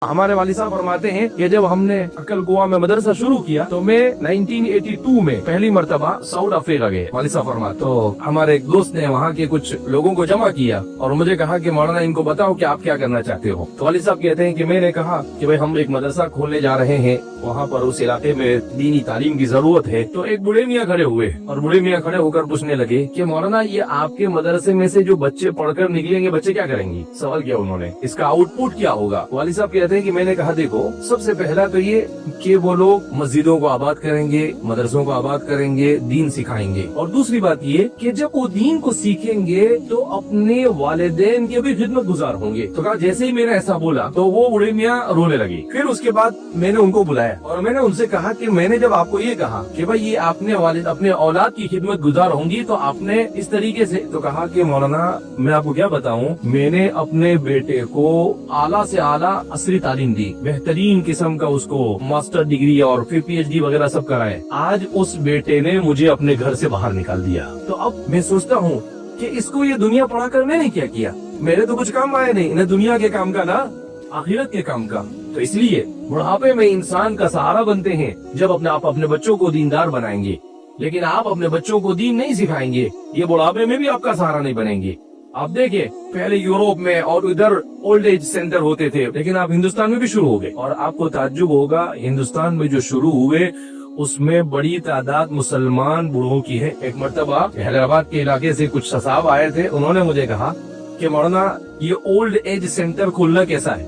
ہمارے والد صاحب فرماتے ہیں کہ جب ہم نے عقل گوا میں مدرسہ شروع کیا تو میں 1982 میں پہلی مرتبہ ساؤتھ افریقہ گئے. والد صاحب فرماتے تو ہمارے ایک دوست نے وہاں کے کچھ لوگوں کو جمع کیا اور مجھے کہا کہ مولانا ان کو بتاؤ کہ آپ کیا کرنا چاہتے ہو. تو والد صاحب کہتے ہیں کہ میں نے کہا کہ بھائی ہم ایک مدرسہ کھولنے جا رہے ہیں, وہاں پر اس علاقے میں دینی تعلیم کی ضرورت ہے. تو ایک بوڑھے میاں کھڑے ہوئے اور بوڑھے میاں کھڑے ہو کر پوچھنے لگے کہ مولانا یہ آپ کے مدرسے میں سے جو بچے پڑھ کر نکلیں گے بچے کیا کریں گے؟ سوال کیا انہوں نے, اس کا آؤٹ پٹ کیا ہوگا؟ والد صاحب کہتے ہیں کہ میں نے کہا دیکھو سب سے پہلا تو یہ کہ وہ لوگ مسجدوں کو آباد کریں گے, مدرسوں کو آباد کریں گے, دین سکھائیں گے. اور دوسری بات یہ کہ جب وہ دین کو سیکھیں گے تو اپنے والدین کے بھی خدمت گزار ہوں گے. تو کہا جیسے ہی میں نے ایسا بولا تو وہ بوڑھے میاں رونے لگی. پھر اس کے بعد میں نے ان کو بلایا اور میں نے ان سے کہا کہ میں نے جب آپ کو یہ کہا کہ بھائی یہ آپ نے والد اپنے اولاد کی خدمت گزار ہوں گی تو آپ نے اس طریقے سے, تو کہا کہ مولانا میں آپ کو کیا بتاؤں, میں نے اپنے بیٹے کو اعلیٰ سے اعلیٰ عصری تعلیم دی, بہترین قسم کا اس کو ماسٹر ڈگری اور پھر پی ایچ ڈی وغیرہ سب کرائے. آج اس بیٹے نے مجھے اپنے گھر سے باہر نکال دیا. تو اب میں سوچتا ہوں کہ اس کو یہ دنیا پڑھا کر میں نے کیا کیا, میرے تو کچھ کام آئے نہیں, نہ دنیا کے کام کا نہ آخرت کے کام کا. تو اس لیے بڑھاپے میں انسان کا سہارا بنتے ہیں جب آپ اپنے بچوں کو دیندار بنائیں گے. لیکن آپ اپنے بچوں کو دین نہیں سکھائیں گے, یہ بڑھاپے میں بھی آپ کا سہارا نہیں بنیں گے. آپ دیکھیں پہلے یوروپ میں اور ادھر اولڈ ایج سینٹر ہوتے تھے, لیکن آپ ہندوستان میں بھی شروع ہو گئے. اور آپ کو تعجب ہوگا ہندوستان میں جو شروع ہوئے اس میں بڑی تعداد مسلمان بوڑھوں کی ہے. ایک مرتبہ حیدرآباد کے علاقے سے کچھ صاحب آئے تھے, انہوں نے مجھے کہا کہ مولانا یہ اولڈ ایج سینٹر کھولنا کیسا ہے؟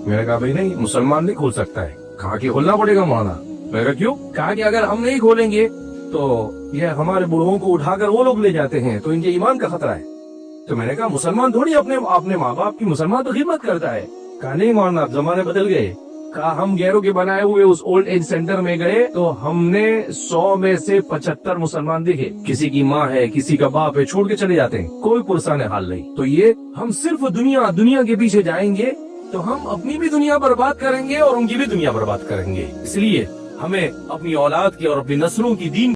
میں نے کہا بھائی نہیں, مسلمان نہیں کھول سکتا ہے. کہا کہ کھولنا پڑے گا مولانا. میں نے کہا کیوں؟ کہا کہ اگر ہم نہیں کھولیں گے تو یہ ہمارے بوڑھوں کو اٹھا کر وہ لوگ لے جاتے ہیں تو ان کے ایمان کا خطرہ ہے. تو میں نے کہا مسلمان تھوڑی اپنے ماں باپ کی, مسلمان تو خدمت کرتا ہے. کہا نہیں مولانا اب زمانے بدل گئے. کہا ہم غیروں کے بنائے ہوئے اس اولڈ ایج سینٹر میں گئے تو ہم نے 100 میں سے 75 مسلمان دیکھے, کسی کی ماں ہے, کسی کا باپ ہے, چھوڑ کے چلے جاتے ہیں, کوئی پرسان حال نہیں. تو یہ ہم صرف دنیا کے پیچھے جائیں گے تو ہم اپنی بھی دنیا برباد کریں گے اور ان کی بھی دنیا برباد کریں گے. اس لیے ہمیں اپنی اولاد کی اور اپنی نسلوں کی دین